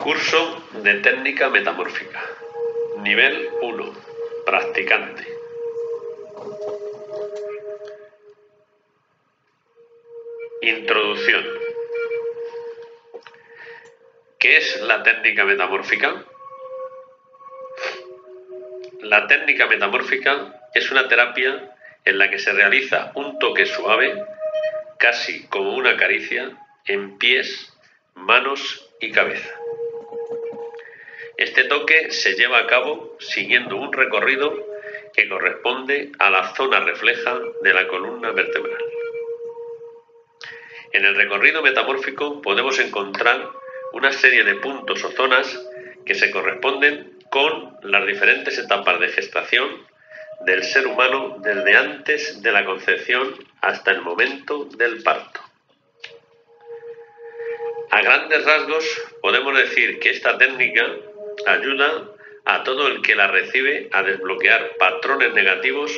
Curso de técnica metamórfica. Nivel 1. Practicante. Introducción. ¿Qué es la técnica metamórfica? La técnica metamórfica es una terapia en la que se realiza un toque suave, casi como una caricia, en pies, manos y cabeza. Este toque se lleva a cabo siguiendo un recorrido que corresponde a la zona refleja de la columna vertebral. En el recorrido metamórfico podemos encontrar una serie de puntos o zonas que se corresponden con las diferentes etapas de gestación del ser humano desde antes de la concepción hasta el momento del parto. A grandes rasgos podemos decir que esta técnica ayuda a todo el que la recibe a desbloquear patrones negativos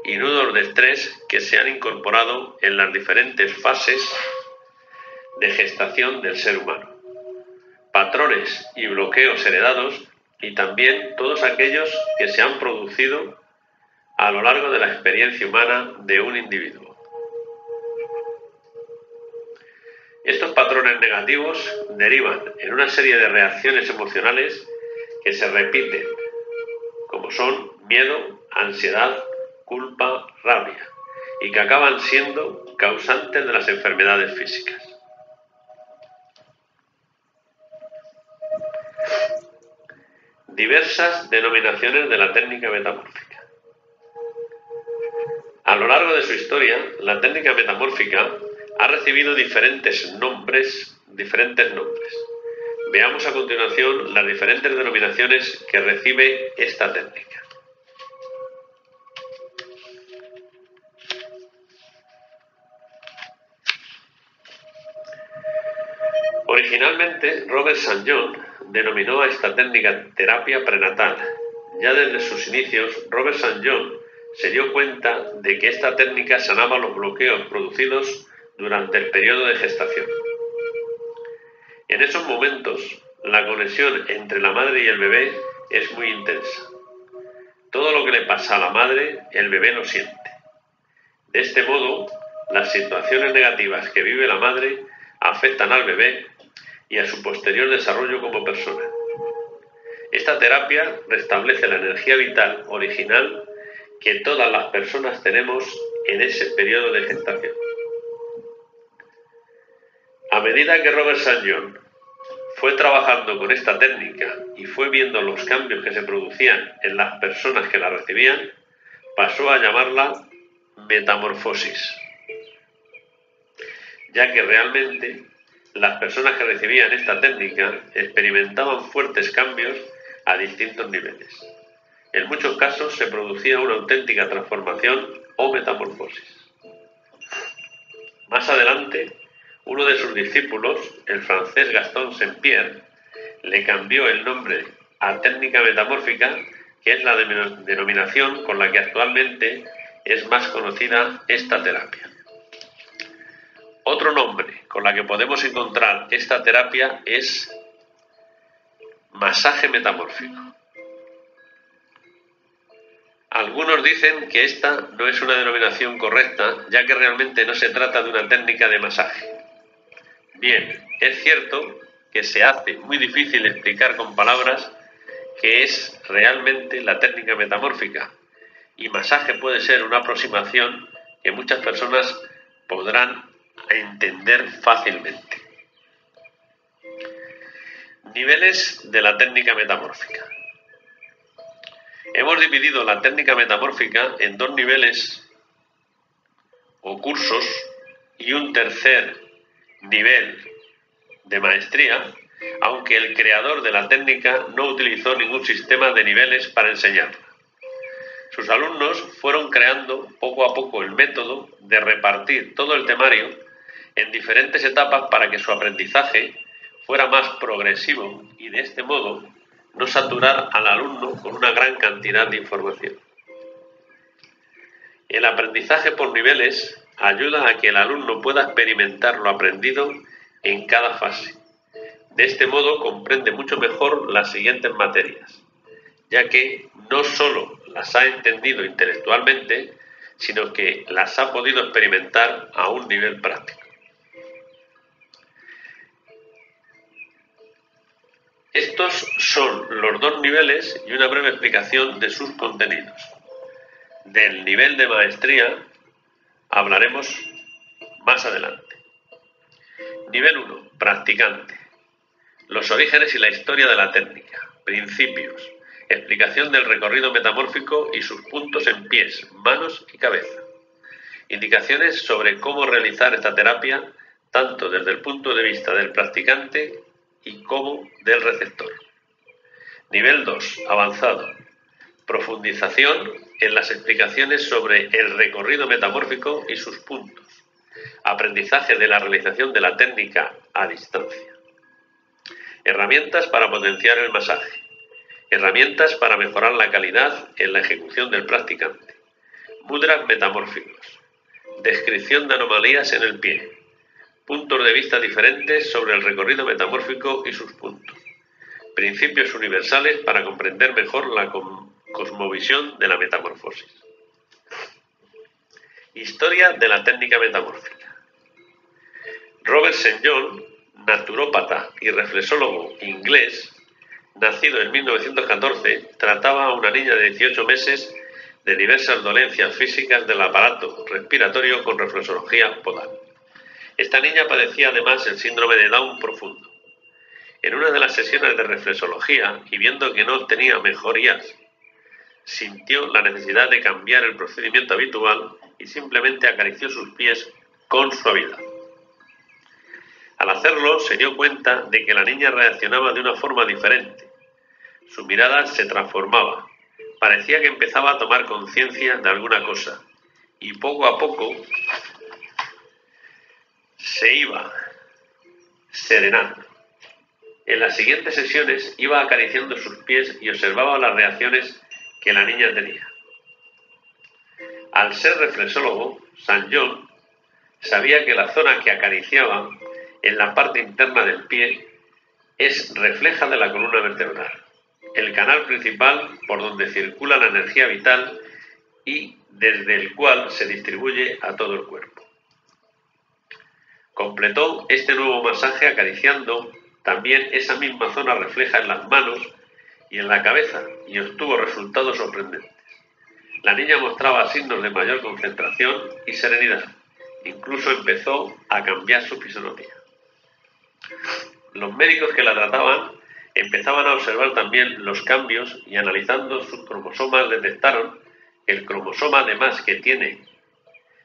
y nudos de estrés que se han incorporado en las diferentes fases de gestación del ser humano. Patrones y bloqueos heredados y también todos aquellos que se han producido a lo largo de la experiencia humana de un individuo. Estos patrones negativos derivan en una serie de reacciones emocionales que se repiten, como son miedo, ansiedad, culpa, rabia, y que acaban siendo causantes de las enfermedades físicas. Diversas denominaciones de la técnica metamórfica. A lo largo de su historia, la técnica metamórfica ha recibido diferentes nombres. Veamos a continuación las diferentes denominaciones que recibe esta técnica. Originalmente, Robert St. John denominó a esta técnica terapia prenatal. Ya desde sus inicios, Robert St. John se dio cuenta de que esta técnica sanaba los bloqueos producidos durante el periodo de gestación. En esos momentos, la conexión entre la madre y el bebé es muy intensa. Todo lo que le pasa a la madre, el bebé lo siente. De este modo, las situaciones negativas que vive la madre afectan al bebé y a su posterior desarrollo como persona. Esta terapia restablece la energía vital original que todas las personas tenemos en ese periodo de gestación. A medida que Robert St. John fue trabajando con esta técnica y fue viendo los cambios que se producían en las personas que la recibían, pasó a llamarla metamorfosis, ya que realmente las personas que recibían esta técnica experimentaban fuertes cambios a distintos niveles. En muchos casos se producía una auténtica transformación o metamorfosis. Más adelante, uno de sus discípulos, el francés Gaston Saint-Pierre, le cambió el nombre a técnica metamórfica, que es la denominación con la que actualmente es más conocida esta terapia. Otro nombre con la que podemos encontrar esta terapia es masaje metamórfico. Algunos dicen que esta no es una denominación correcta, ya que realmente no se trata de una técnica de masaje. Bien, es cierto que se hace muy difícil explicar con palabras qué es realmente la técnica metamórfica, y masaje puede ser una aproximación que muchas personas podrán entender fácilmente. Niveles de la técnica metamórfica. Hemos dividido la técnica metamórfica en dos niveles o cursos y un tercer nivel de maestría, aunque el creador de la técnica no utilizó ningún sistema de niveles para enseñarla. Sus alumnos fueron creando poco a poco el método de repartir todo el temario en diferentes etapas para que su aprendizaje fuera más progresivo y de este modo no saturar al alumno con una gran cantidad de información. El aprendizaje por niveles ayuda a que el alumno pueda experimentar lo aprendido en cada fase, De este modo comprende mucho mejor las siguientes materias, ya que no solo las ha entendido intelectualmente, sino que las ha podido experimentar a un nivel práctico. Estos son los dos niveles y una breve explicación de sus contenidos. Del nivel de maestría hablaremos más adelante. Nivel 1. Practicante. Los orígenes y la historia de la técnica. Principios. Explicación del recorrido metamórfico y sus puntos en pies, manos y cabeza. Indicaciones sobre cómo realizar esta terapia, tanto desde el punto de vista del practicante y como del receptor. Nivel 2. Avanzado. Profundización en las explicaciones sobre el recorrido metamórfico y sus puntos. Aprendizaje de la realización de la técnica a distancia. Herramientas para potenciar el masaje. Herramientas para mejorar la calidad en la ejecución del practicante. Mudras metamórficos. Descripción de anomalías en el pie. Puntos de vista diferentes sobre el recorrido metamórfico y sus puntos. Principios universales para comprender mejor la cosmovisión de la metamorfosis. Historia de la técnica metamórfica. Robert St. John, naturópata y reflexólogo inglés, nacido en 1914, trataba a una niña de 18 meses de diversas dolencias físicas del aparato respiratorio con reflexología podal. Esta niña padecía además el síndrome de Down profundo. En una de las sesiones de reflexología, y viendo que no obtenía mejorías, sintió la necesidad de cambiar el procedimiento habitual y simplemente acarició sus pies con suavidad. Al hacerlo, se dio cuenta de que la niña reaccionaba de una forma diferente. Su mirada se transformaba. Parecía que empezaba a tomar conciencia de alguna cosa y poco a poco se iba serenando. En las siguientes sesiones iba acariciando sus pies y observaba las reacciones que la niña tenía. Al ser reflexólogo, St. John sabía que la zona que acariciaba en la parte interna del pie es refleja de la columna vertebral, el canal principal por donde circula la energía vital y desde el cual se distribuye a todo el cuerpo. Completó este nuevo masaje acariciando también esa misma zona refleja en las manos y en la cabeza y obtuvo resultados sorprendentes. La niña mostraba signos de mayor concentración y serenidad. Incluso empezó a cambiar su fisonomía. Los médicos que la trataban empezaban a observar también los cambios y analizando sus cromosomas detectaron que el cromosoma además que tienen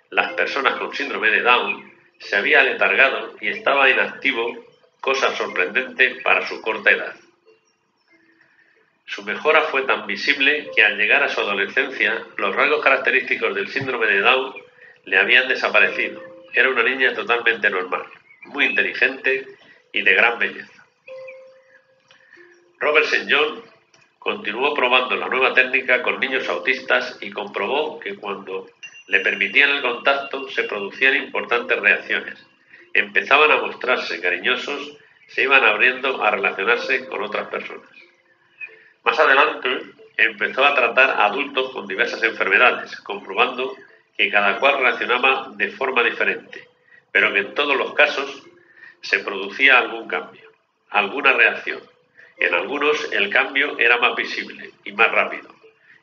las personas con síndrome de Down se había aletargado y estaba inactivo, cosa sorprendente para su corta edad. Su mejora fue tan visible que al llegar a su adolescencia, los rasgos característicos del síndrome de Down le habían desaparecido. Era una niña totalmente normal, muy inteligente y de gran belleza. Robert St. John continuó probando la nueva técnica con niños autistas y comprobó que cuando le permitían el contacto se producían importantes reacciones. Empezaban a mostrarse cariñosos, se iban abriendo a relacionarse con otras personas. Más adelante empezó a tratar a adultos con diversas enfermedades, comprobando que cada cual reaccionaba de forma diferente, pero que en todos los casos se producía algún cambio, alguna reacción. En algunos el cambio era más visible y más rápido,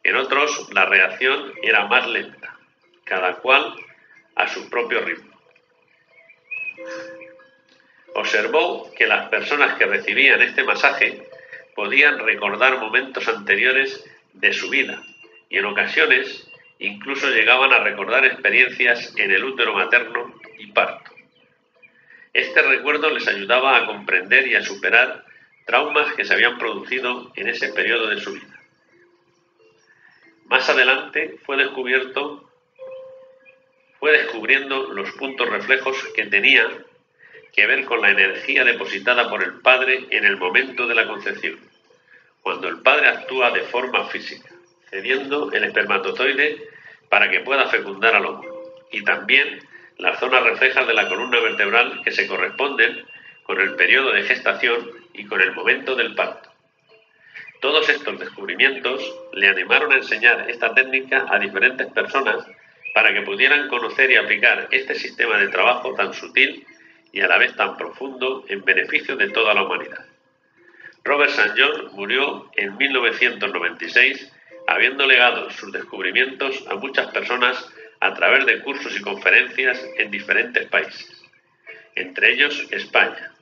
en otros la reacción era más lenta, cada cual a su propio ritmo. Observó que las personas que recibían este masaje podían recordar momentos anteriores de su vida y en ocasiones incluso llegaban a recordar experiencias en el útero materno y parto. Este recuerdo les ayudaba a comprender y a superar traumas que se habían producido en ese periodo de su vida. Más adelante fue descubriendo los puntos reflejos que tenían que ver con la energía depositada por el padre en el momento de la concepción, cuando el padre actúa de forma física, cediendo el espermatozoide para que pueda fecundar al óvulo, y también las zonas reflejas de la columna vertebral que se corresponden con el periodo de gestación y con el momento del parto. Todos estos descubrimientos le animaron a enseñar esta técnica a diferentes personas para que pudieran conocer y aplicar este sistema de trabajo tan sutil y a la vez tan profundo en beneficio de toda la humanidad. Robert St. John murió en 1996, habiendo legado sus descubrimientos a muchas personas a través de cursos y conferencias en diferentes países, entre ellos España.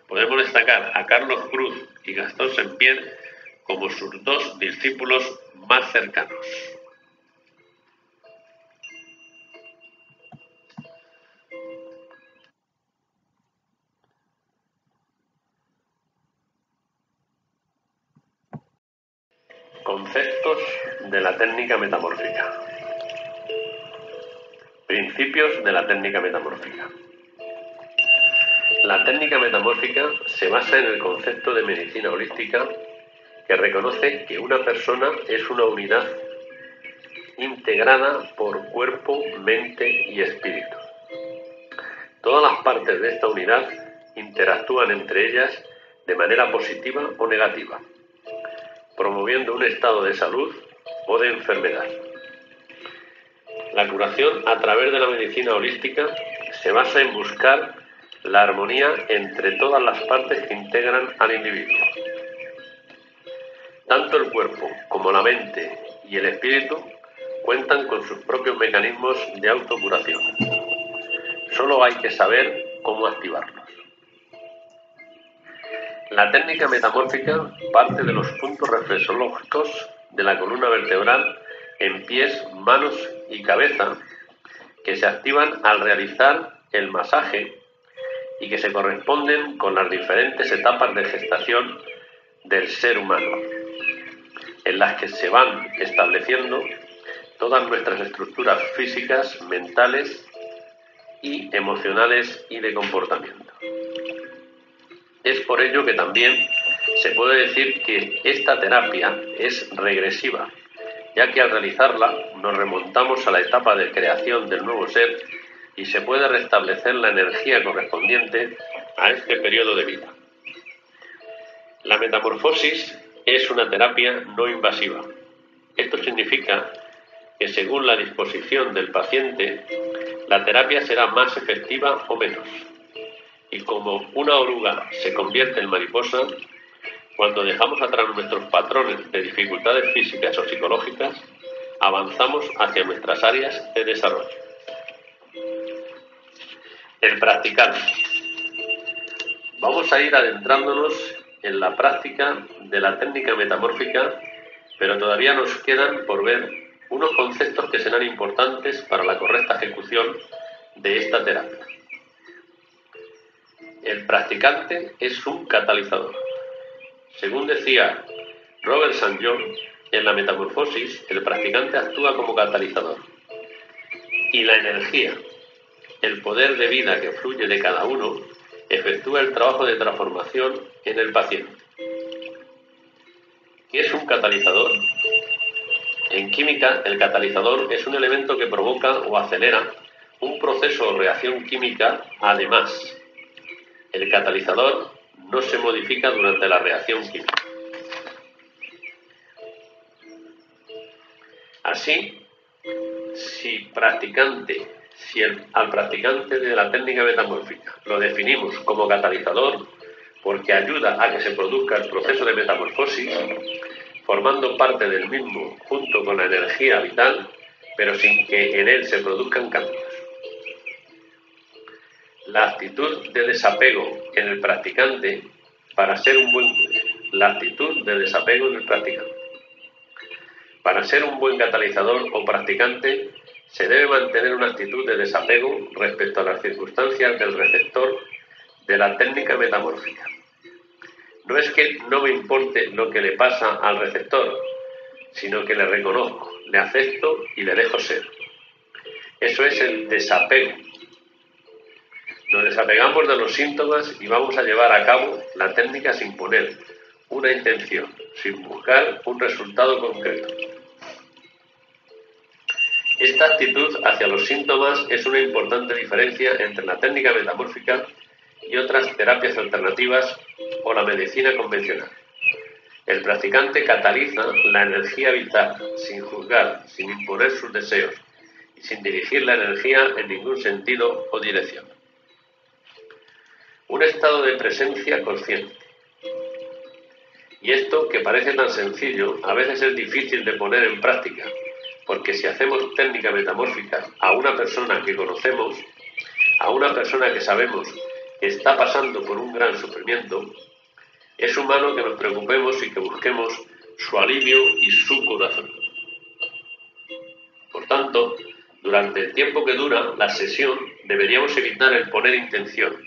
Podemos destacar a Carlos Cruz y Gastón Saint-Pierre como sus dos discípulos más cercanos. Conceptos de la técnica metamórfica. Principios de la técnica metamórfica. La técnica metamórfica se basa en el concepto de medicina holística que reconoce que una persona es una unidad integrada por cuerpo, mente y espíritu. Todas las partes de esta unidad interactúan entre ellas de manera positiva o negativa, promoviendo un estado de salud o de enfermedad. La curación a través de la medicina holística se basa en buscar la armonía entre todas las partes que integran al individuo. Tanto el cuerpo como la mente y el espíritu cuentan con sus propios mecanismos de autocuración. Solo hay que saber cómo activarlos. La técnica metamórfica parte de los puntos reflexológicos de la columna vertebral en pies, manos y cabeza, que se activan al realizar el masaje y que se corresponden con las diferentes etapas de gestación del ser humano, en las que se van estableciendo todas nuestras estructuras físicas, mentales y emocionales y de comportamiento. Es por ello que también se puede decir que esta terapia es regresiva, ya que al realizarla nos remontamos a la etapa de creación del nuevo ser y se puede restablecer la energía correspondiente a este periodo de vida. La metamorfosis es una terapia no invasiva. Esto significa que según la disposición del paciente, la terapia será más efectiva o menos. Y como una oruga se convierte en mariposa, cuando dejamos atrás nuestros patrones de dificultades físicas o psicológicas, avanzamos hacia nuestras áreas de desarrollo. El practicante. Vamos a ir adentrándonos en la práctica de la técnica metamórfica, pero todavía nos quedan por ver unos conceptos que serán importantes para la correcta ejecución de esta terapia. El practicante es un catalizador. Según decía Robert St. John, en la metamorfosis el practicante actúa como catalizador. Y la energía, el poder de vida que fluye de cada uno, efectúa el trabajo de transformación en el paciente. ¿Qué es un catalizador? En química, el catalizador es un elemento que provoca o acelera un proceso o reacción química. Además, el catalizador no se modifica durante la reacción química. Así, al practicante de la técnica metamórfica lo definimos como catalizador porque ayuda a que se produzca el proceso de metamorfosis, formando parte del mismo junto con la energía vital, pero sin que en él se produzcan cambios. La actitud de desapego en el practicante para ser un buen catalizador o practicante se debe mantener una actitud de desapego respecto a las circunstancias del receptor de la técnica metamórfica. No es que no me importe lo que le pasa al receptor, sino que le reconozco, le acepto y le dejo ser. Eso es el desapego. Nos desapegamos de los síntomas y vamos a llevar a cabo la técnica sin poner una intención, sin buscar un resultado concreto. Esta actitud hacia los síntomas es una importante diferencia entre la técnica metamórfica y otras terapias alternativas o la medicina convencional. El practicante cataliza la energía vital sin juzgar, sin imponer sus deseos y sin dirigir la energía en ningún sentido o dirección. Un estado de presencia consciente. Y esto, que parece tan sencillo, a veces es difícil de poner en práctica, porque si hacemos técnica metamórfica a una persona que conocemos, a una persona que sabemos que está pasando por un gran sufrimiento, es humano que nos preocupemos y que busquemos su alivio y su curación. Por tanto, durante el tiempo que dura la sesión, deberíamos evitar el poner intención,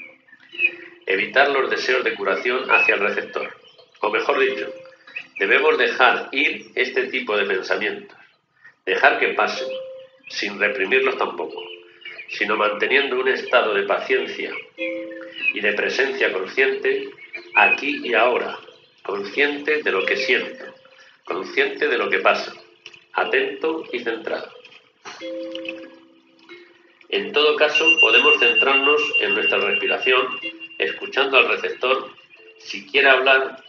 evitar los deseos de curación hacia el receptor. O mejor dicho, debemos dejar ir este tipo de pensamientos, dejar que pasen, sin reprimirlos tampoco, sino manteniendo un estado de paciencia y de presencia consciente aquí y ahora, consciente de lo que siento, consciente de lo que pasa, atento y centrado. En todo caso, podemos centrarnos en nuestra respiración, escuchando al receptor si quiere hablar,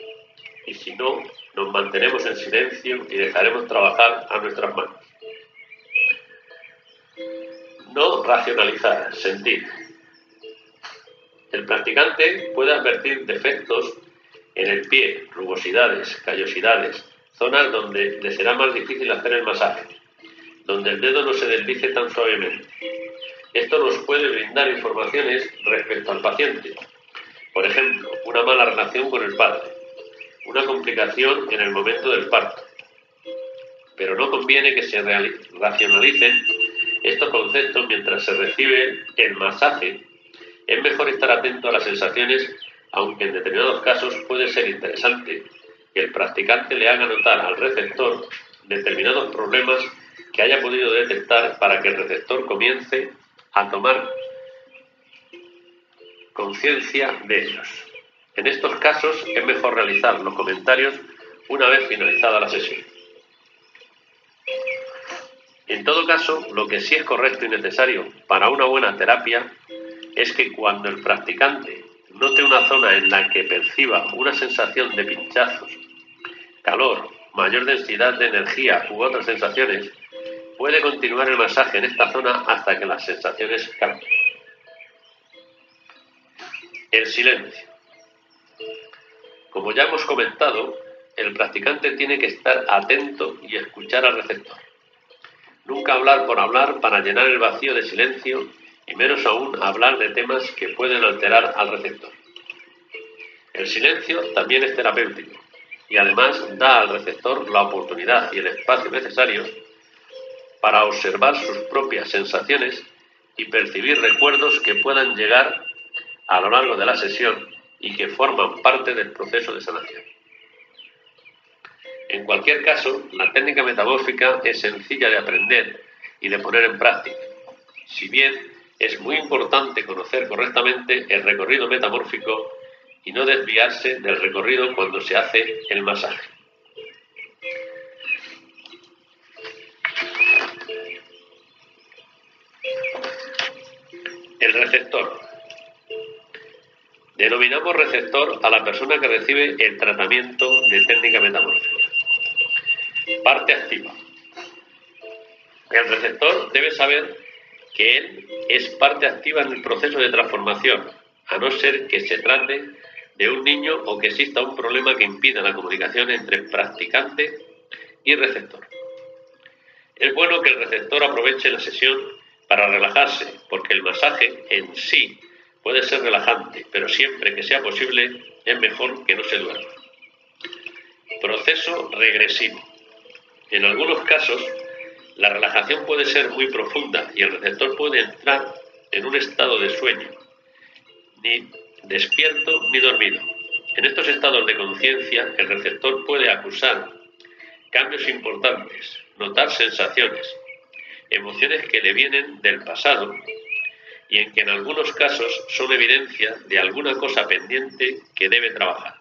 y si no, nos mantenemos en silencio y dejaremos trabajar a nuestras manos. No racionalizar, sentir. El practicante puede advertir defectos en el pie, rugosidades, callosidades, zonas donde le será más difícil hacer el masaje, donde el dedo no se deslice tan suavemente. Esto nos puede brindar informaciones respecto al paciente. Por ejemplo, una mala relación con el padre, una complicación en el momento del parto. Pero no conviene que se racionalicen estos conceptos mientras se recibe el masaje. Es mejor estar atento a las sensaciones, aunque en determinados casos puede ser interesante que el practicante le haga notar al receptor determinados problemas que haya podido detectar para que el receptor comience a tomar conciencia de ellos. En estos casos es mejor realizar los comentarios una vez finalizada la sesión. En todo caso, lo que sí es correcto y necesario para una buena terapia es que cuando el practicante note una zona en la que perciba una sensación de pinchazos, calor, mayor densidad de energía u otras sensaciones, puede continuar el masaje en esta zona hasta que las sensaciones cambien. El silencio. Como ya hemos comentado, el practicante tiene que estar atento y escuchar al receptor. Nunca hablar por hablar para llenar el vacío de silencio, y menos aún hablar de temas que pueden alterar al receptor. El silencio también es terapéutico y además da al receptor la oportunidad y el espacio necesarios para observar sus propias sensaciones y percibir recuerdos que puedan llegar a lo largo de la sesión y que forman parte del proceso de sanación. En cualquier caso, la técnica metamórfica es sencilla de aprender y de poner en práctica, si bien es muy importante conocer correctamente el recorrido metamórfico y no desviarse del recorrido cuando se hace el masaje. El receptor. Denominamos receptor a la persona que recibe el tratamiento de técnica metamórfica. Parte activa. El receptor debe saber que él es parte activa en el proceso de transformación, a no ser que se trate de un niño o que exista un problema que impida la comunicación entre practicante y receptor. Es bueno que el receptor aproveche la sesión para relajarse, porque el masaje en sí puede ser relajante, pero siempre que sea posible es mejor que no se duerma. Proceso regresivo. En algunos casos, la relajación puede ser muy profunda y el receptor puede entrar en un estado de sueño, ni despierto ni dormido. En estos estados de conciencia, el receptor puede acusar cambios importantes, notar sensaciones, emociones que le vienen del pasado y en que en algunos casos son evidencia de alguna cosa pendiente que debe trabajar.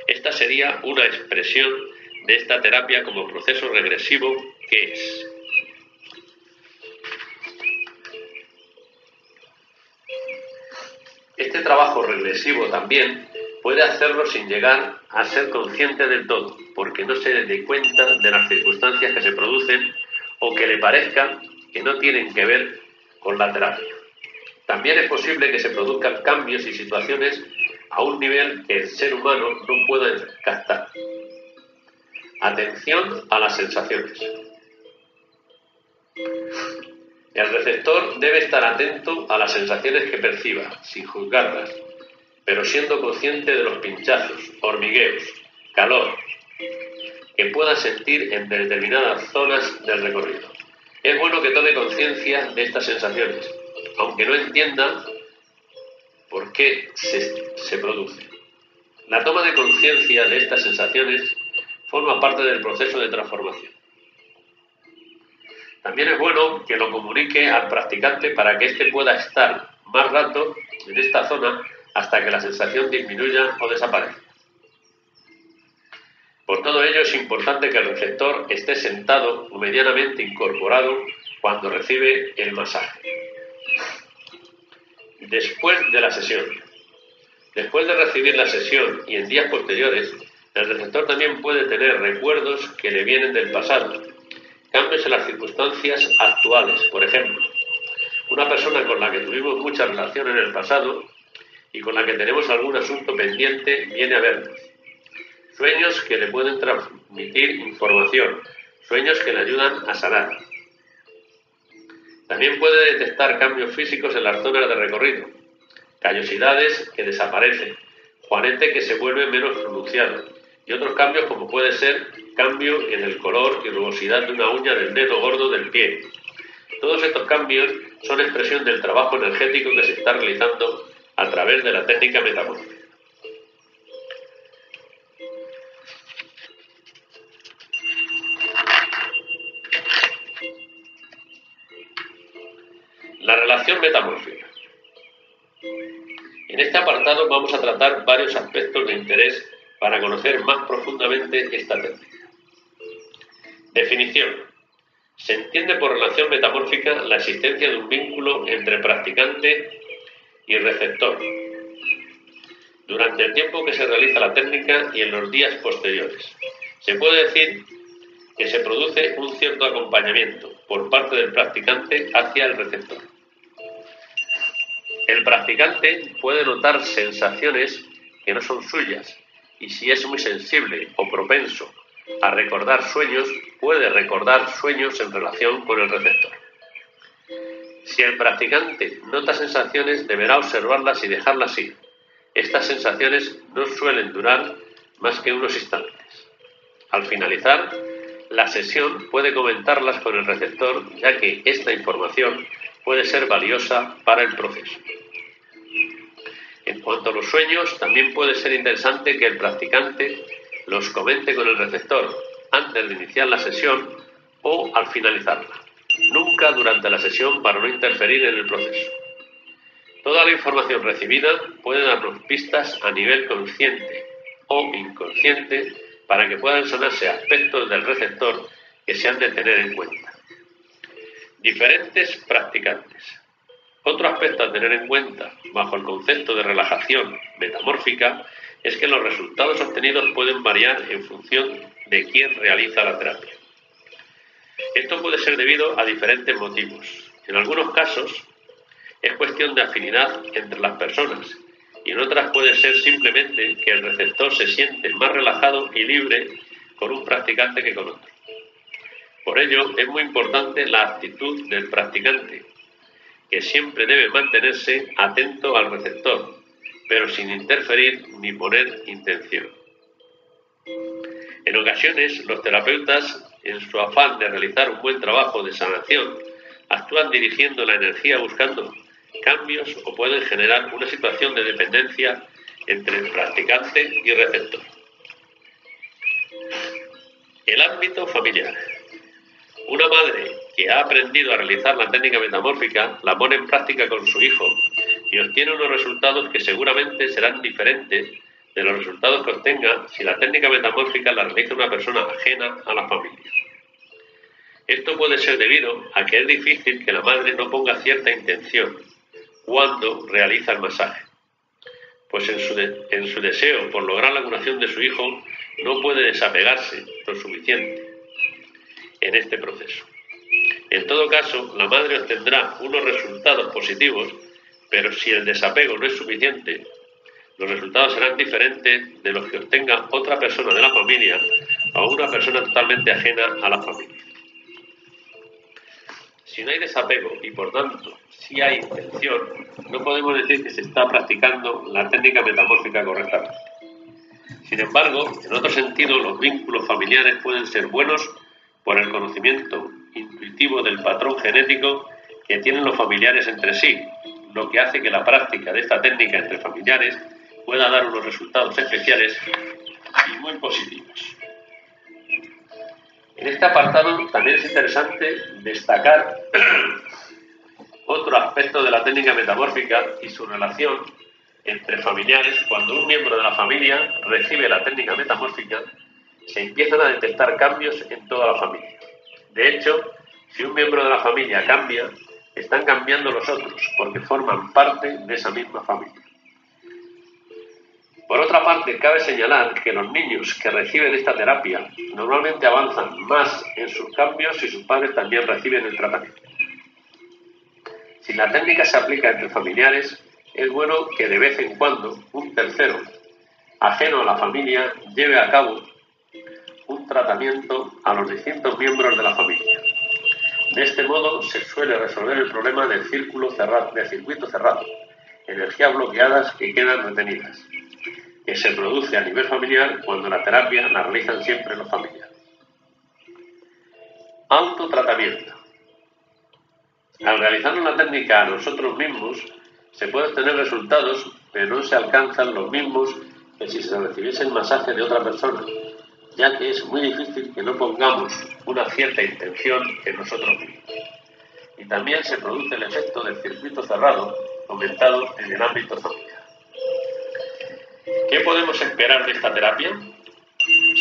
Esta sería una expresión de esta terapia como proceso regresivo, que es: Este trabajo regresivo también puede hacerlo sin llegar a ser consciente del todo, porque no se dé cuenta de las circunstancias que se producen o que le parezca que no tienen que ver con la terapia. También es posible que se produzcan cambios y situaciones a un nivel que el ser humano no puede captar. Atención a las sensaciones. El receptor debe estar atento a las sensaciones que perciba, sin juzgarlas, pero siendo consciente de los pinchazos, hormigueos, calor, que pueda sentir en determinadas zonas del recorrido. Es bueno que tome conciencia de estas sensaciones, aunque no entienda por qué se producen. La toma de conciencia de estas sensaciones forma parte del proceso de transformación. También es bueno que lo comunique al practicante para que éste pueda estar más rato en esta zona hasta que la sensación disminuya o desaparezca. Por todo ello es importante que el receptor esté sentado o medianamente incorporado cuando recibe el masaje. Después de la sesión. Después de recibir la sesión y en días posteriores, el receptor también puede tener recuerdos que le vienen del pasado, cambios en las circunstancias actuales. Por ejemplo, una persona con la que tuvimos mucha relación en el pasado y con la que tenemos algún asunto pendiente viene a vernos. Sueños que le pueden transmitir información, sueños que le ayudan a sanar. También puede detectar cambios físicos en las zonas de recorrido, callosidades que desaparecen, juanete que se vuelve menos pronunciado y otros cambios como puede ser cambio en el color y rugosidad de una uña del dedo gordo del pie. Todos estos cambios son expresión del trabajo energético que se está realizando a través de la técnica metamórfica. La relación metamórfica. En este apartado vamos a tratar varios aspectos de interés para conocer más profundamente esta técnica. Definición. Se entiende por relación metamórfica la existencia de un vínculo entre practicante y receptor durante el tiempo que se realiza la técnica y en los días posteriores. Se puede decir que se produce un cierto acompañamiento por parte del practicante hacia el receptor. El practicante puede notar sensaciones que no son suyas y si es muy sensible o propenso a recordar sueños, puede recordar sueños en relación con el receptor. Si el practicante nota sensaciones, deberá observarlas y dejarlas ir. Estas sensaciones no suelen durar más que unos instantes. Al finalizar la sesión puede comentarlas con el receptor, ya que esta información puede ser valiosa para el proceso. En cuanto a los sueños, también puede ser interesante que el practicante los comente con el receptor antes de iniciar la sesión o al finalizarla. Nunca durante la sesión para no interferir en el proceso. Toda la información recibida puede darnos pistas a nivel consciente o inconsciente para que puedan sanarse aspectos del receptor que se han de tener en cuenta. Diferentes practicantes. Otro aspecto a tener en cuenta bajo el concepto de relajación metamórfica es que los resultados obtenidos pueden variar en función de quién realiza la terapia. Esto puede ser debido a diferentes motivos. En algunos casos es cuestión de afinidad entre las personas y en otras puede ser simplemente que el receptor se siente más relajado y libre con un practicante que con otro. Por ello es muy importante la actitud del practicante, que siempre debe mantenerse atento al receptor, pero sin interferir ni poner intención. En ocasiones, los terapeutas, en su afán de realizar un buen trabajo de sanación, actúan dirigiendo la energía buscando cambios o pueden generar una situación de dependencia entre el practicante y receptor. El ámbito familiar. Una madre que ha aprendido a realizar la técnica metamórfica la pone en práctica con su hijo y obtiene unos resultados que seguramente serán diferentes de los resultados que obtenga si la técnica metamórfica la realiza una persona ajena a la familia. Esto puede ser debido a que es difícil que la madre no ponga cierta intención cuando realiza el masaje. pues en su deseo por lograr la curación de su hijo no puede desapegarse lo suficiente en este proceso. En todo caso, la madre obtendrá unos resultados positivos, pero si el desapego no es suficiente, los resultados serán diferentes de los que obtenga otra persona de la familia o una persona totalmente ajena a la familia. Si no hay desapego y por tanto si hay intención, no podemos decir que se está practicando la técnica metamórfica correctamente. Sin embargo, en otro sentido, los vínculos familiares pueden ser buenos por el conocimiento intuitivo del patrón genético que tienen los familiares entre sí, lo que hace que la práctica de esta técnica entre familiares pueda dar unos resultados especiales y muy positivos. En este apartado también es interesante destacar otro aspecto de la técnica metamórfica y su relación entre familiares. Cuando un miembro de la familia recibe la técnica metamórfica, se empiezan a detectar cambios en toda la familia. De hecho, si un miembro de la familia cambia, están cambiando los otros, porque forman parte de esa misma familia. Por otra parte, cabe señalar que los niños que reciben esta terapia normalmente avanzan más en sus cambios si sus padres también reciben el tratamiento. Si la técnica se aplica entre familiares, es bueno que de vez en cuando un tercero, ajeno a la familia, lleve a cabo un tratamiento a los distintos miembros de la familia. De este modo se suele resolver el problema del circuito cerrado, energías bloqueadas que quedan retenidas, que se produce a nivel familiar cuando la terapia la realizan siempre los familiares. Autotratamiento. Al realizar una técnica a nosotros mismos, se pueden obtener resultados, pero no se alcanzan los mismos que si se recibiese el masaje de otra persona, ya que es muy difícil que no pongamos una cierta intención en nosotros mismos. Y también se produce el efecto del circuito cerrado, aumentado en el ámbito familiar. ¿Qué podemos esperar de esta terapia?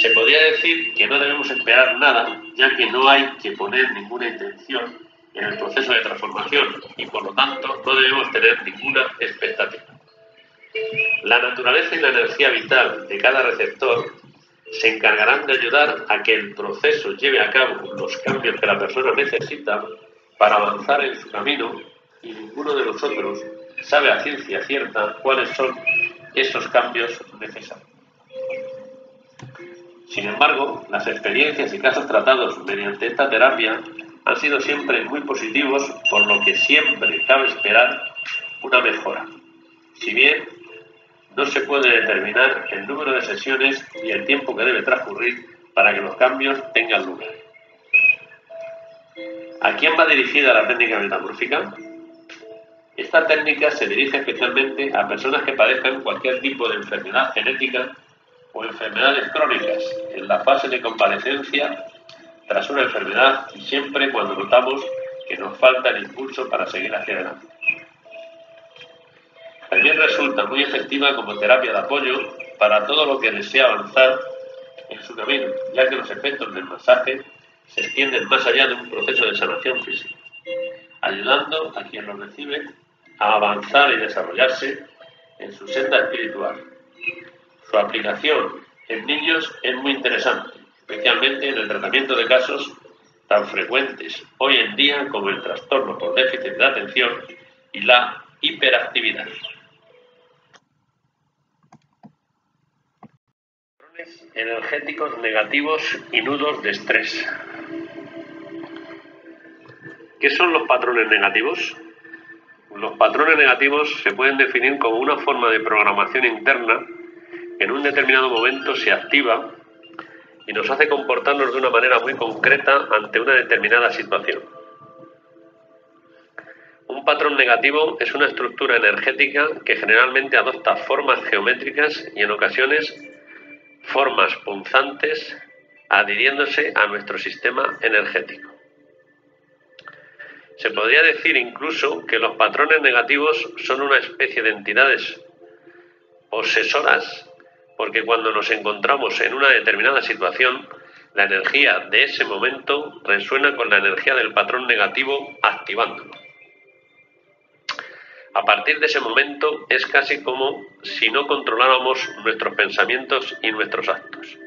Se podría decir que no debemos esperar nada, ya que no hay que poner ninguna intención en el proceso de transformación y por lo tanto no debemos tener ninguna expectativa. La naturaleza y la energía vital de cada receptor se encargarán de ayudar a que el proceso lleve a cabo los cambios que la persona necesita para avanzar en su camino, y ninguno de nosotros sabe a ciencia cierta cuáles son esos cambios necesarios. Sin embargo, las experiencias y casos tratados mediante esta terapia han sido siempre muy positivos, por lo que siempre cabe esperar una mejora. Si bien no se puede determinar el número de sesiones y el tiempo que debe transcurrir para que los cambios tengan lugar. ¿A quién va dirigida la técnica metamórfica? Esta técnica se dirige especialmente a personas que padezcan cualquier tipo de enfermedad genética o enfermedades crónicas en la fase de convalecencia tras una enfermedad y siempre cuando notamos que nos falta el impulso para seguir hacia adelante. También resulta muy efectiva como terapia de apoyo para todo lo que desea avanzar en su camino, ya que los efectos del masaje se extienden más allá de un proceso de sanación física, ayudando a quien lo recibe a avanzar y desarrollarse en su senda espiritual. Su aplicación en niños es muy interesante, especialmente en el tratamiento de casos tan frecuentes hoy en día como el trastorno por déficit de atención y la hiperactividad. Patrones energéticos negativos y nudos de estrés. ¿Qué son los patrones negativos? Los patrones negativos se pueden definir como una forma de programación interna que en un determinado momento se activa y nos hace comportarnos de una manera muy concreta ante una determinada situación. Un patrón negativo es una estructura energética que generalmente adopta formas geométricas y en ocasiones formas punzantes adhiriéndose a nuestro sistema energético. Se podría decir incluso que los patrones negativos son una especie de entidades posesoras, porque cuando nos encontramos en una determinada situación, la energía de ese momento resuena con la energía del patrón negativo activándolo. A partir de ese momento es casi como si no controláramos nuestros pensamientos y nuestros actos.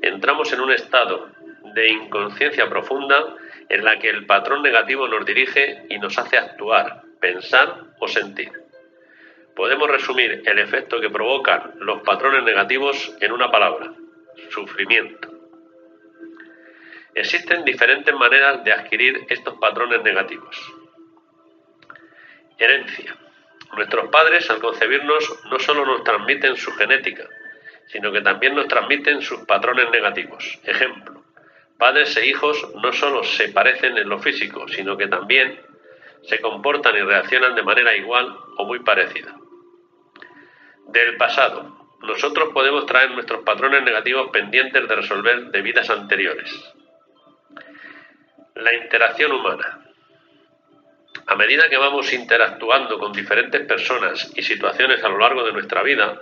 Entramos en un estado de inconsciencia profunda en la que el patrón negativo nos dirige y nos hace actuar, pensar o sentir. Podemos resumir el efecto que provocan los patrones negativos en una palabra: sufrimiento. Existen diferentes maneras de adquirir estos patrones negativos. Herencia. Nuestros padres, al concebirnos, no solo nos transmiten su genética, sino que también nos transmiten sus patrones negativos. Ejemplo: padres e hijos no solo se parecen en lo físico, sino que también se comportan y reaccionan de manera igual o muy parecida. Del pasado. Nosotros podemos traer nuestros patrones negativos pendientes de resolver de vidas anteriores. La interacción humana. A medida que vamos interactuando con diferentes personas y situaciones a lo largo de nuestra vida,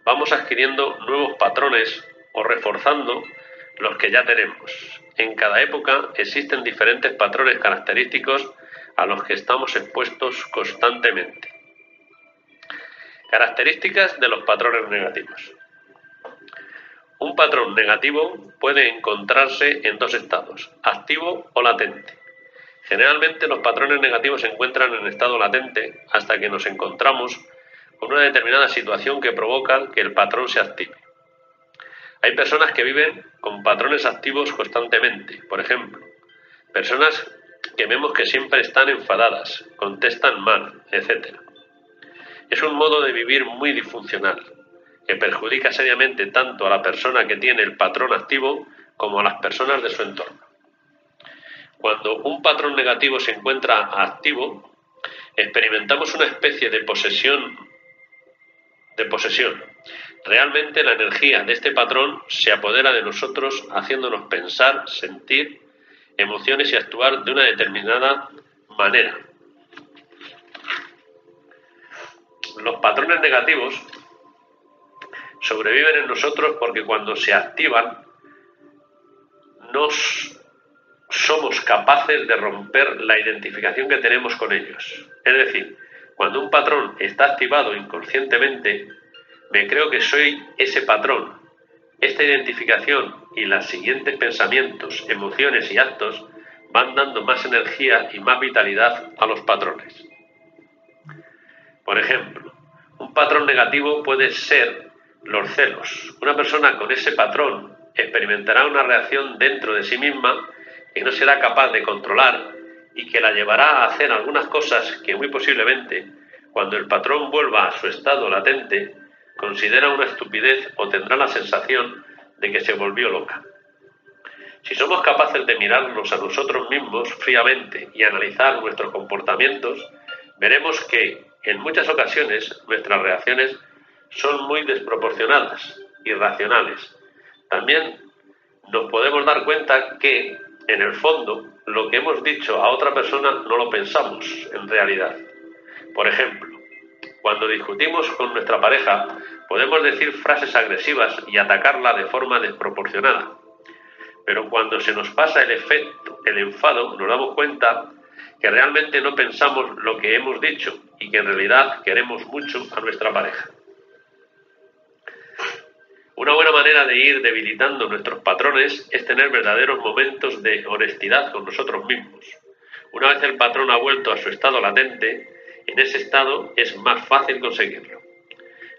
vamos adquiriendo nuevos patrones o reforzando los que ya tenemos. En cada época existen diferentes patrones característicos a los que estamos expuestos constantemente. Características de los patrones negativos. Un patrón negativo puede encontrarse en dos estados: activo o latente. Generalmente los patrones negativos se encuentran en estado latente hasta que nos encontramos con una determinada situación que provoca que el patrón se active. Hay personas que viven con patrones activos constantemente. Por ejemplo, personas que vemos que siempre están enfadadas, contestan mal, etc. Es un modo de vivir muy disfuncional, que perjudica seriamente tanto a la persona que tiene el patrón activo como a las personas de su entorno. Cuando un patrón negativo se encuentra activo, experimentamos una especie de posesión. Realmente la energía de este patrón se apodera de nosotros, haciéndonos pensar, sentir emociones y actuar de una determinada manera. Los patrones negativos sobreviven en nosotros porque cuando se activan somos capaces de romper la identificación que tenemos con ellos. Es decir, cuando un patrón está activado inconscientemente, me creo que soy ese patrón. Esta identificación y los siguientes pensamientos, emociones y actos van dando más energía y más vitalidad a los patrones. Por ejemplo, un patrón negativo puede ser los celos. Una persona con ese patrón experimentará una reacción dentro de sí misma que no será capaz de controlar y que la llevará a hacer algunas cosas que muy posiblemente, cuando el patrón vuelva a su estado latente, considera una estupidez o tendrá la sensación de que se volvió loca. Si somos capaces de mirarnos a nosotros mismos fríamente y analizar nuestros comportamientos, veremos que en muchas ocasiones nuestras reacciones son muy desproporcionadas, irracionales. También nos podemos dar cuenta que, en el fondo, lo que hemos dicho a otra persona no lo pensamos en realidad. Por ejemplo, cuando discutimos con nuestra pareja, podemos decir frases agresivas y atacarla de forma desproporcionada. Pero cuando se nos pasa el enfado, nos damos cuenta que realmente no pensamos lo que hemos dicho y que en realidad queremos mucho a nuestra pareja. Una buena manera de ir debilitando nuestros patrones es tener verdaderos momentos de honestidad con nosotros mismos. Una vez el patrón ha vuelto a su estado latente, en ese estado es más fácil conseguirlo.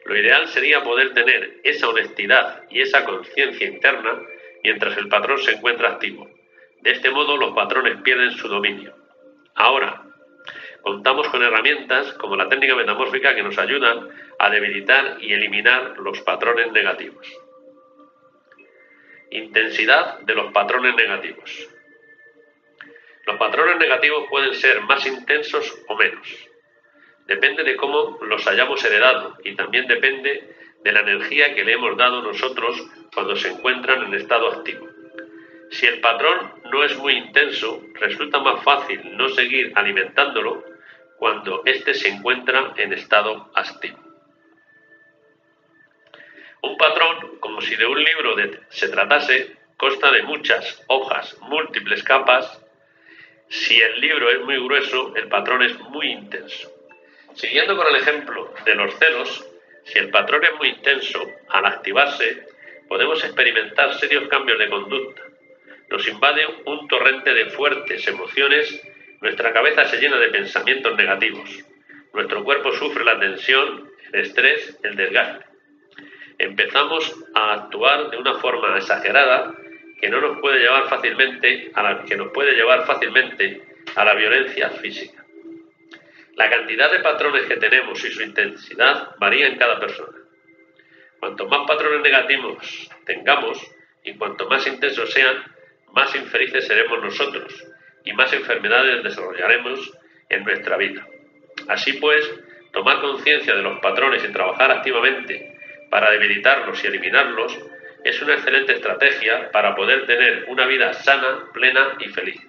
Lo ideal sería poder tener esa honestidad y esa conciencia interna mientras el patrón se encuentra activo. De este modo los patrones pierden su dominio. Ahora, contamos con herramientas como la técnica metamórfica que nos ayudan a debilitar y eliminar los patrones negativos. Intensidad de los patrones negativos. Los patrones negativos pueden ser más intensos o menos. Depende de cómo los hayamos heredado y también depende de la energía que le hemos dado nosotros cuando se encuentran en estado activo. Si el patrón no es muy intenso, resulta más fácil no seguir alimentándolo cuando éste se encuentra en estado activo. Un patrón, como si de un libro se tratase, consta de muchas hojas, múltiples capas. Si el libro es muy grueso, el patrón es muy intenso. Siguiendo con el ejemplo de los celos, si el patrón es muy intenso, al activarse, podemos experimentar serios cambios de conducta. Nos invade un torrente de fuertes emociones, nuestra cabeza se llena de pensamientos negativos, nuestro cuerpo sufre la tensión, el estrés, el desgaste. Empezamos a actuar de una forma exagerada que nos puede llevar fácilmente a la violencia física. La cantidad de patrones que tenemos y su intensidad varía en cada persona. Cuanto más patrones negativos tengamos y cuanto más intensos sean, más infelices seremos nosotros y más enfermedades desarrollaremos en nuestra vida. Así pues, tomar conciencia de los patrones y trabajar activamente para debilitarlos y eliminarlos es una excelente estrategia para poder tener una vida sana, plena y feliz,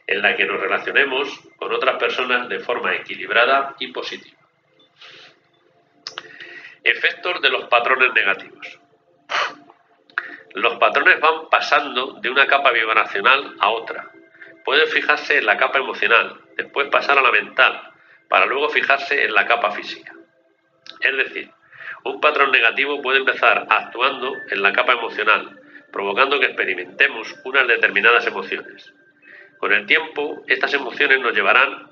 en la que nos relacionemos con otras personas de forma equilibrada y positiva. Efectos de los patrones negativos. Los patrones van pasando de una capa vibracional a otra. Pueden fijarse en la capa emocional, después pasar a la mental, para luego fijarse en la capa física. Es decir, un patrón negativo puede empezar actuando en la capa emocional, provocando que experimentemos unas determinadas emociones. Con el tiempo, estas emociones nos llevarán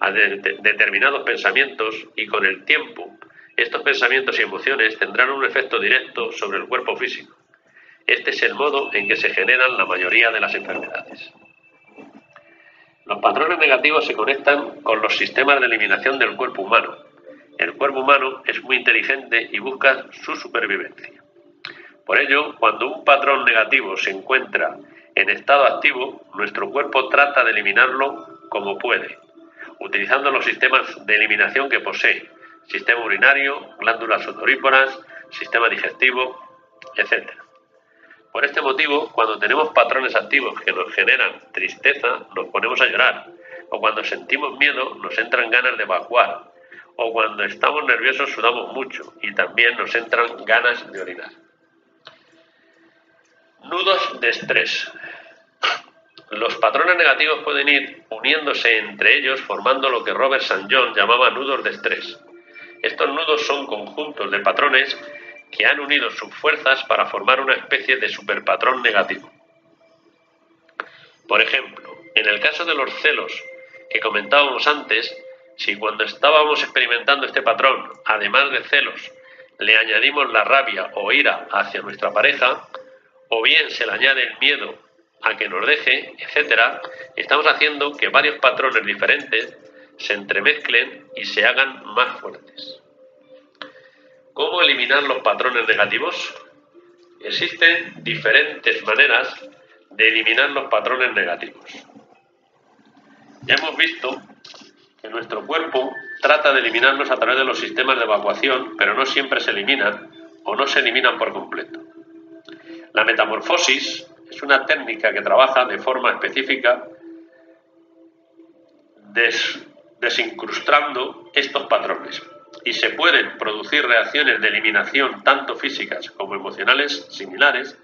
a determinados pensamientos y con el tiempo, estos pensamientos y emociones tendrán un efecto directo sobre el cuerpo físico. Este es el modo en que se generan la mayoría de las enfermedades. Los patrones negativos se conectan con los sistemas de eliminación del cuerpo humano. El cuerpo humano es muy inteligente y busca su supervivencia. Por ello, cuando un patrón negativo se encuentra en estado activo, nuestro cuerpo trata de eliminarlo como puede, utilizando los sistemas de eliminación que posee, sistema urinario, glándulas sudoríparas, sistema digestivo, etc. Por este motivo, cuando tenemos patrones activos que nos generan tristeza, nos ponemos a llorar, o cuando sentimos miedo, nos entran ganas de evacuar, o cuando estamos nerviosos sudamos mucho y también nos entran ganas de orinar. Nudos de estrés. Los patrones negativos pueden ir uniéndose entre ellos formando lo que Robert St. John llamaba nudos de estrés. Estos nudos son conjuntos de patrones que han unido sus fuerzas para formar una especie de superpatrón negativo. Por ejemplo, en el caso de los celos que comentábamos antes, si cuando estábamos experimentando este patrón, además de celos, le añadimos la rabia o ira hacia nuestra pareja, o bien se le añade el miedo a que nos deje, etc., estamos haciendo que varios patrones diferentes se entremezclen y se hagan más fuertes. ¿Cómo eliminar los patrones negativos? Existen diferentes maneras de eliminar los patrones negativos. Ya hemos visto que nuestro cuerpo trata de eliminarlos a través de los sistemas de evacuación, pero no siempre se eliminan o no se eliminan por completo. La metamorfosis es una técnica que trabaja de forma específica desincrustando estos patrones y se pueden producir reacciones de eliminación tanto físicas como emocionales similares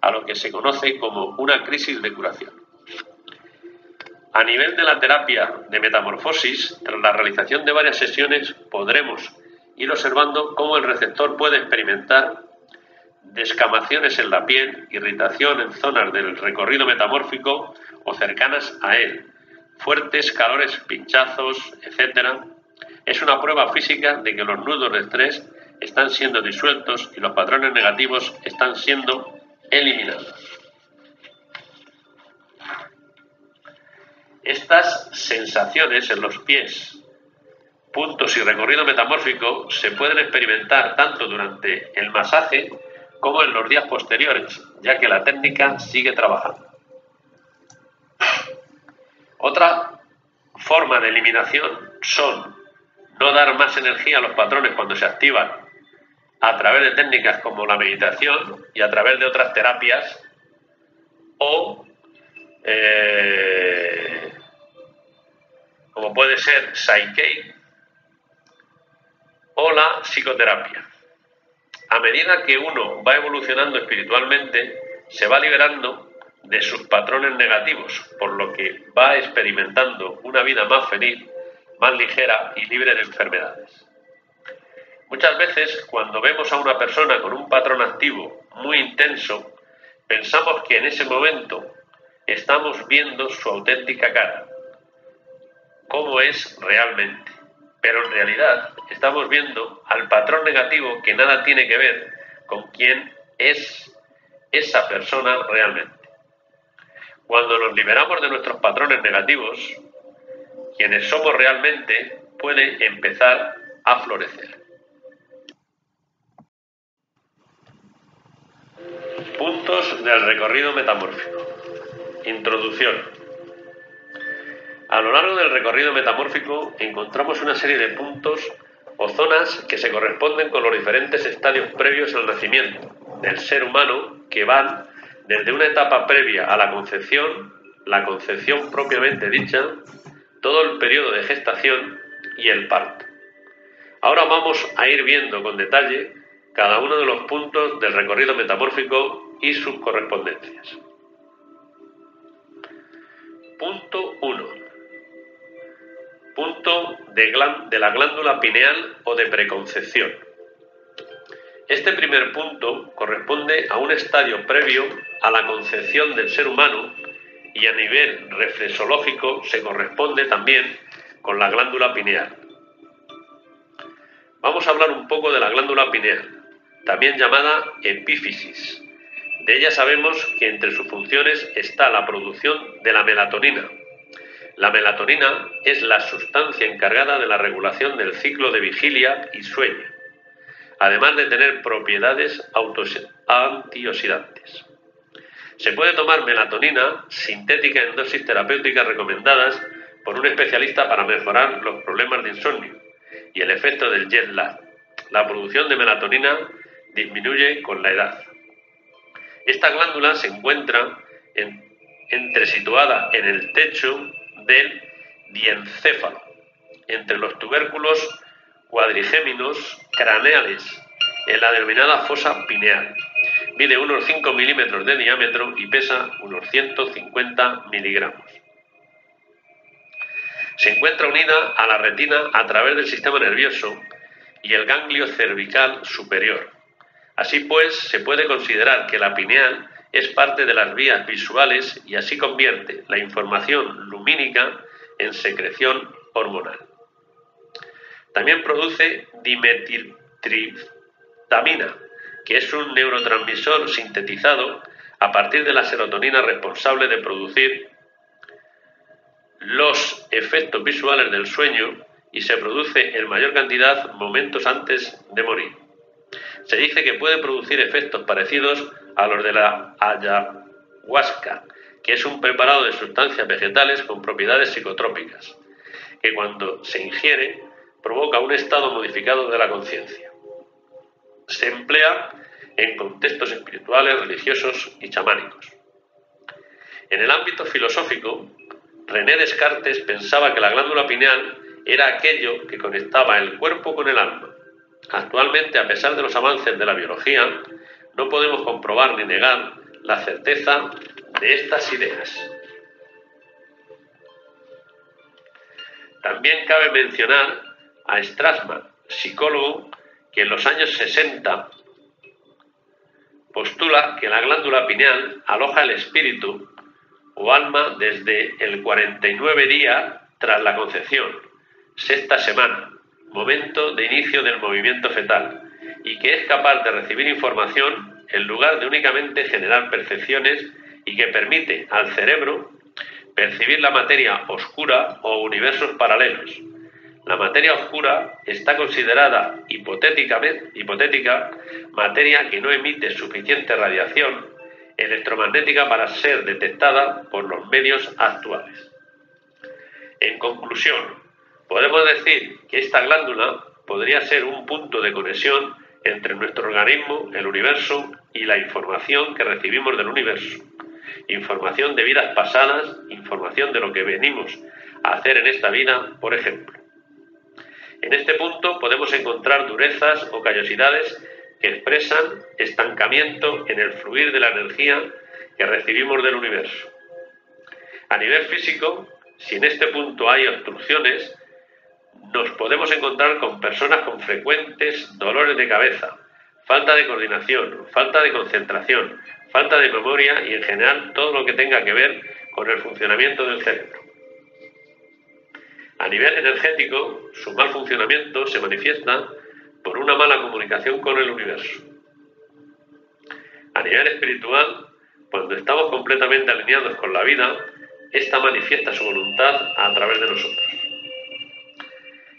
a lo que se conoce como una crisis de curación. A nivel de la terapia de metamorfosis, tras la realización de varias sesiones, podremos ir observando cómo el receptor puede experimentar descamaciones en la piel, irritación en zonas del recorrido metamórfico o cercanas a él, fuertes calores, pinchazos, etc. Es una prueba física de que los nudos de estrés están siendo disueltos y los patrones negativos están siendo eliminados. Estas sensaciones en los pies, puntos y recorrido metamórfico se pueden experimentar tanto durante el masaje como en los días posteriores, ya que la técnica sigue trabajando. Otra forma de eliminación son no dar más energía a los patrones cuando se activan a través de técnicas como la meditación y a través de otras terapias o como puede ser Psyche o la psicoterapia. A medida que uno va evolucionando espiritualmente, se va liberando de sus patrones negativos, por lo que va experimentando una vida más feliz más ligera y libre de enfermedades. Muchas veces, cuando vemos a una persona con un patrón activo muy intenso, pensamos que en ese momento estamos viendo su auténtica cara, cómo es realmente. Pero en realidad estamos viendo al patrón negativo que nada tiene que ver con quién es esa persona realmente. Cuando nos liberamos de nuestros patrones negativos, quienes somos realmente puede empezar a florecer. Puntos del recorrido metamórfico. Introducción. A lo largo del recorrido metamórfico encontramos una serie de puntos o zonas que se corresponden con los diferentes estadios previos al nacimiento del ser humano, que van desde una etapa previa a la concepción propiamente dicha, todo el periodo de gestación y el parto. Ahora vamos a ir viendo con detalle cada uno de los puntos del recorrido metamórfico y sus correspondencias. Punto 1. Punto de la glándula pineal o de preconcepción. Este primer punto corresponde a un estadio previo a la concepción del ser humano y a nivel reflexológico se corresponde también con la glándula pineal. Vamos a hablar un poco de la glándula pineal, también llamada epífisis. De ella sabemos que entre sus funciones está la producción de la melatonina. La melatonina es la sustancia encargada de la regulación del ciclo de vigilia y sueño, además de tener propiedades antioxidantes. Se puede tomar melatonina sintética en dosis terapéuticas recomendadas por un especialista para mejorar los problemas de insomnio y el efecto del jet lag. La producción de melatonina disminuye con la edad. Esta glándula se encuentra situada en el techo del diencéfalo, entre los tubérculos cuadrigéminos craneales, en la denominada fosa pineal. Mide unos 5 milímetros de diámetro y pesa unos 150 miligramos. Se encuentra unida a la retina a través del sistema nervioso y el ganglio cervical superior. Así pues, se puede considerar que la pineal es parte de las vías visuales y así convierte la información lumínica en secreción hormonal. También produce dimetiltriptamina, que es un neurotransmisor sintetizado a partir de la serotonina responsable de producir los efectos visuales del sueño y se produce en mayor cantidad momentos antes de morir. Se dice que puede producir efectos parecidos a los de la ayahuasca, que es un preparado de sustancias vegetales con propiedades psicotrópicas, que cuando se ingiere provoca un estado modificado de la conciencia. Se emplea en contextos espirituales, religiosos y chamánicos. En el ámbito filosófico, René Descartes pensaba que la glándula pineal era aquello que conectaba el cuerpo con el alma. Actualmente, a pesar de los avances de la biología, no podemos comprobar ni negar la certeza de estas ideas. También cabe mencionar a Strassman, psicólogo, que en los años 60 postula que la glándula pineal aloja el espíritu o alma desde el 49 día tras la concepción, sexta semana, momento de inicio del movimiento fetal, y que es capaz de recibir información en lugar de únicamente generar percepciones y que permite al cerebro percibir la materia oscura o universos paralelos. La materia oscura está considerada hipotética materia que no emite suficiente radiación electromagnética para ser detectada por los medios actuales. En conclusión, podemos decir que esta glándula podría ser un punto de conexión entre nuestro organismo, el universo y la información que recibimos del universo. Información de vidas pasadas, información de lo que venimos a hacer en esta vida, por ejemplo. En este punto podemos encontrar durezas o callosidades que expresan estancamiento en el fluir de la energía que recibimos del universo. A nivel físico, si en este punto hay obstrucciones, nos podemos encontrar con personas con frecuentes dolores de cabeza, falta de coordinación, falta de concentración, falta de memoria y en general todo lo que tenga que ver con el funcionamiento del cerebro. A nivel energético, su mal funcionamiento se manifiesta por una mala comunicación con el universo. A nivel espiritual, cuando estamos completamente alineados con la vida, ésta manifiesta su voluntad a través de nosotros.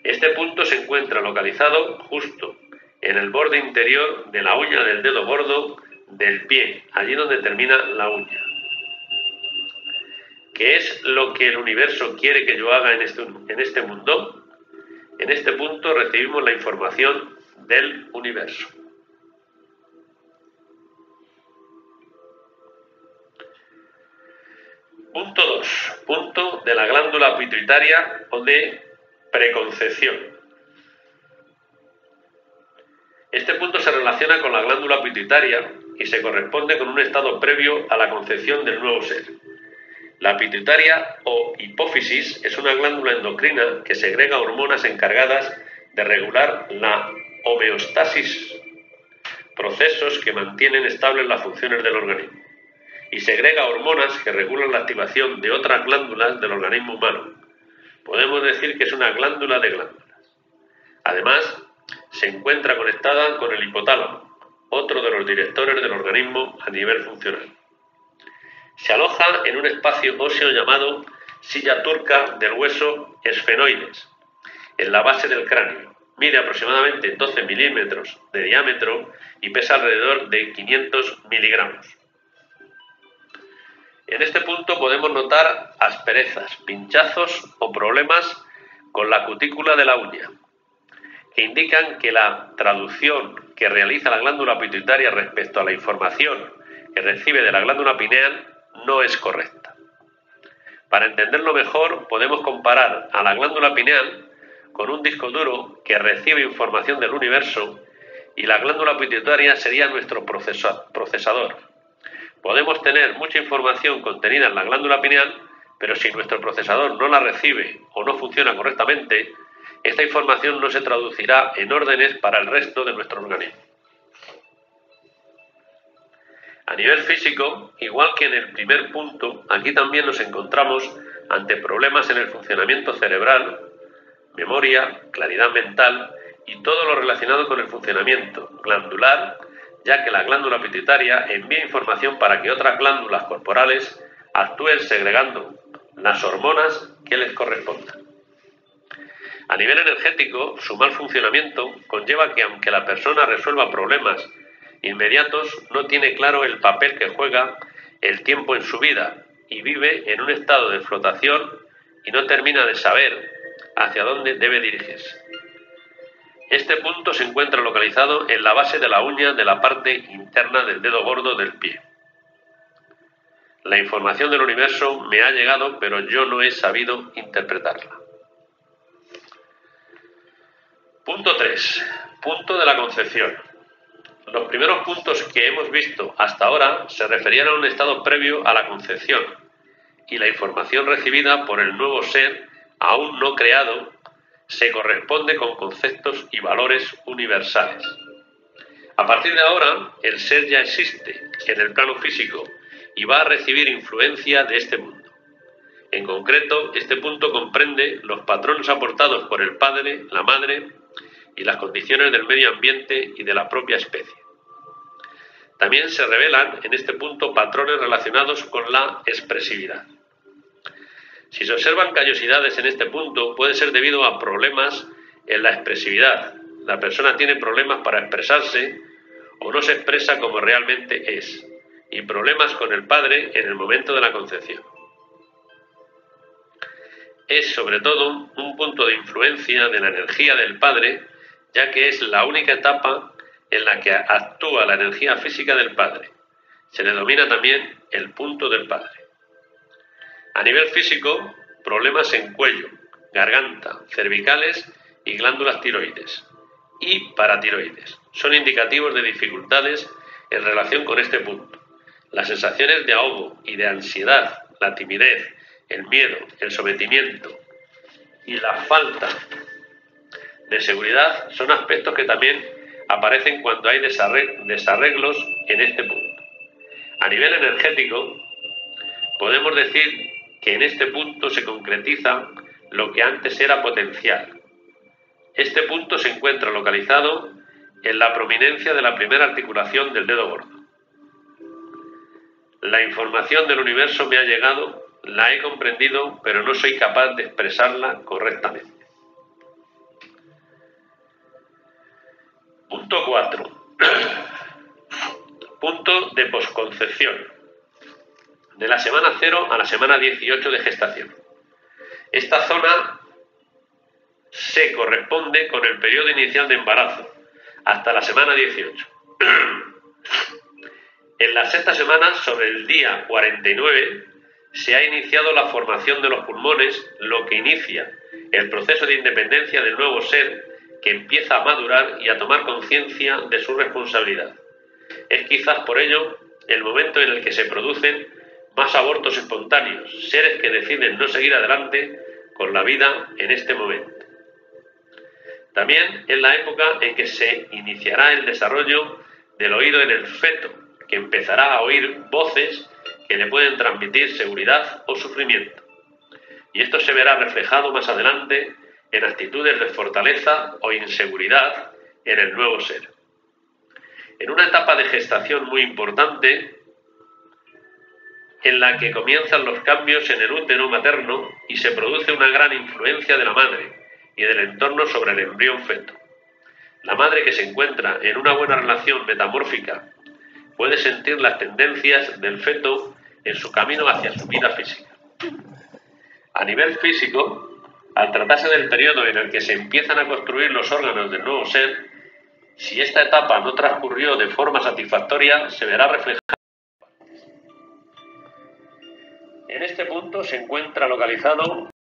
Este punto se encuentra localizado justo en el borde interior de la uña del dedo gordo del pie, allí donde termina la uña. ¿Qué es lo que el universo quiere que yo haga en este mundo? En este punto recibimos la información del universo. Punto 2. Punto de la glándula pituitaria o de preconcepción. Este punto se relaciona con la glándula pituitaria y se corresponde con un estado previo a la concepción del nuevo ser. La pituitaria o hipófisis es una glándula endocrina que segrega hormonas encargadas de regular la homeostasis, procesos que mantienen estables las funciones del organismo, y segrega hormonas que regulan la activación de otras glándulas del organismo humano. Podemos decir que es una glándula de glándulas. Además, se encuentra conectada con el hipotálamo, otro de los directores del organismo a nivel funcional. Se aloja en un espacio óseo llamado silla turca del hueso esfenoides, en la base del cráneo. Mide aproximadamente 12 milímetros de diámetro y pesa alrededor de 500 miligramos. En este punto podemos notar asperezas, pinchazos o problemas con la cutícula de la uña, que indican que la traducción que realiza la glándula pituitaria respecto a la información que recibe de la glándula pineal no es correcta. Para entenderlo mejor, podemos comparar a la glándula pineal con un disco duro que recibe información del universo y la glándula pituitaria sería nuestro procesador. Podemos tener mucha información contenida en la glándula pineal, pero si nuestro procesador no la recibe o no funciona correctamente, esta información no se traducirá en órdenes para el resto de nuestro organismo. A nivel físico, igual que en el primer punto, aquí también nos encontramos ante problemas en el funcionamiento cerebral, memoria, claridad mental y todo lo relacionado con el funcionamiento glandular, ya que la glándula pituitaria envía información para que otras glándulas corporales actúen segregando las hormonas que les correspondan. A nivel energético, su mal funcionamiento conlleva que aunque la persona resuelva problemas inmediatos, no tiene claro el papel que juega el tiempo en su vida y vive en un estado de flotación y no termina de saber hacia dónde debe dirigirse. Este punto se encuentra localizado en la base de la uña de la parte interna del dedo gordo del pie. La información del universo me ha llegado, pero yo no he sabido interpretarla. Punto 3. Punto de la concepción. Los primeros puntos que hemos visto hasta ahora se referían a un estado previo a la concepción y la información recibida por el nuevo ser aún no creado se corresponde con conceptos y valores universales. A partir de ahora, el ser ya existe en el plano físico y va a recibir influencia de este mundo. En concreto, este punto comprende los patrones aportados por el padre, la madre y las condiciones del medio ambiente y de la propia especie. También se revelan en este punto patrones relacionados con la expresividad. Si se observan callosidades en este punto, puede ser debido a problemas en la expresividad. La persona tiene problemas para expresarse o no se expresa como realmente es, y problemas con el padre en el momento de la concepción. Es sobre todo un punto de influencia de la energía del padre, ya que es la única etapa en la que actúa la energía física del padre. Se le denomina también el punto del padre. A nivel físico, problemas en cuello, garganta, cervicales y glándulas tiroides y paratiroides son indicativos de dificultades en relación con este punto. Las sensaciones de ahogo y de ansiedad, la timidez, el miedo, el sometimiento y la falta de seguridad son aspectos que también aparecen cuando hay desarreglos en este punto. A nivel energético, podemos decir que en este punto se concretiza lo que antes era potencial. Este punto se encuentra localizado en la prominencia de la primera articulación del dedo gordo. La información del universo me ha llegado, la he comprendido, pero no soy capaz de expresarla correctamente. Punto 4. Punto de posconcepción. De la semana 0 a la semana 18 de gestación. Esta zona se corresponde con el periodo inicial de embarazo, hasta la semana 18. En la sexta semana, sobre el día 49, se ha iniciado la formación de los pulmones, lo que inicia el proceso de independencia del nuevo ser que empieza a madurar y a tomar conciencia de su responsabilidad. Es quizás por ello el momento en el que se producen más abortos espontáneos, seres que deciden no seguir adelante con la vida en este momento. También es la época en que se iniciará el desarrollo del oído en el feto, que empezará a oír voces que le pueden transmitir seguridad o sufrimiento. Y esto se verá reflejado más adelante en actitudes de fortaleza o inseguridad en el nuevo ser. En una etapa de gestación muy importante, en la que comienzan los cambios en el útero materno y se produce una gran influencia de la madre y del entorno sobre el embrión feto. La madre, que se encuentra en una buena relación metamórfica, puede sentir las tendencias del feto en su camino hacia su vida física. A nivel físico, al tratarse del periodo en el que se empiezan a construir los órganos del nuevo ser, si esta etapa no transcurrió de forma satisfactoria, se verá reflejada. En este punto se encuentra localizado